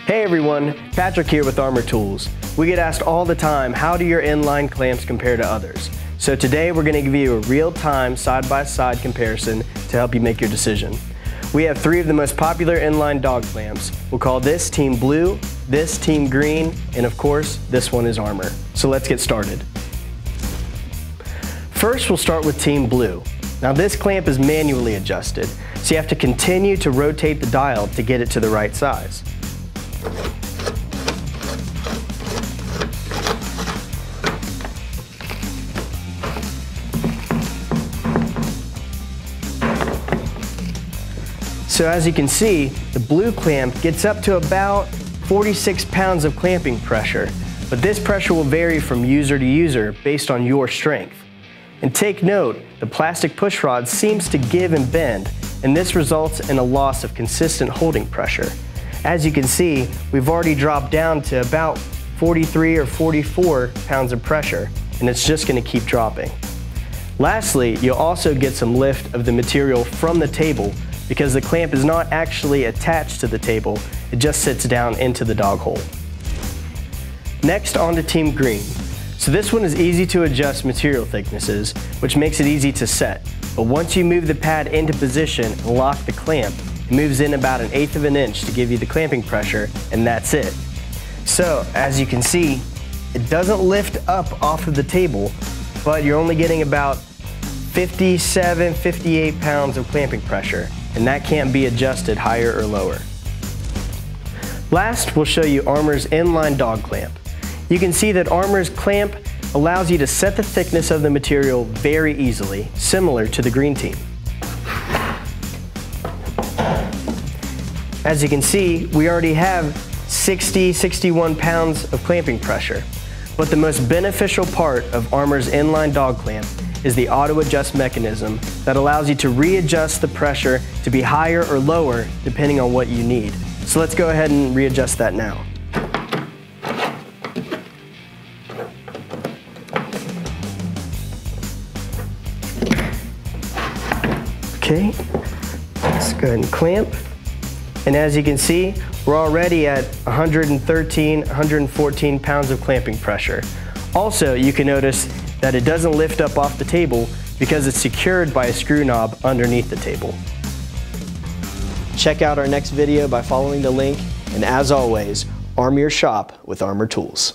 Hey everyone, Patrick here with Armor Tools. We get asked all the time, how do your inline clamps compare to others? So today we're going to give you a real-time side-by-side comparison to help you make your decision. We have three of the most popular inline dog clamps. We'll call this Team Blue, this Team Green, and of course, this one is Armor. So let's get started. First, we'll start with Team Blue. Now this clamp is manually adjusted, so you have to continue to rotate the dial to get it to the right size. So as you can see, the blue clamp gets up to about 46 pounds of clamping pressure, but this pressure will vary from user to user based on your strength. And take note, the plastic push rod seems to give and bend, and this results in a loss of consistent holding pressure. As you can see, we've already dropped down to about 43 or 44 pounds of pressure, and it's just going to keep dropping. Lastly, you'll also get some lift of the material from the table because the clamp is not actually attached to the table, it just sits down into the dog hole. Next, on to Team Green. So this one is easy to adjust material thicknesses, which makes it easy to set. But once you move the pad into position and lock the clamp, it moves in about 1/8 of an inch to give you the clamping pressure, and that's it. So, as you can see, it doesn't lift up off of the table, but you're only getting about 57, 58 pounds of clamping pressure, and that can't be adjusted higher or lower. Last, we'll show you Armor's inline dog clamp. You can see that Armor's clamp allows you to set the thickness of the material very easily, similar to the Green Team. As you can see, we already have 60, 61 pounds of clamping pressure. But the most beneficial part of Armor's inline dog clamp is the auto adjust mechanism that allows you to readjust the pressure to be higher or lower depending on what you need. So let's go ahead and readjust that now. Okay, let's go ahead and clamp. And as you can see, we're already at 113, 114 pounds of clamping pressure. Also, you can notice that it doesn't lift up off the table because it's secured by a screw knob underneath the table. Check out our next video by following the link, and as always, arm your shop with Armor Tools.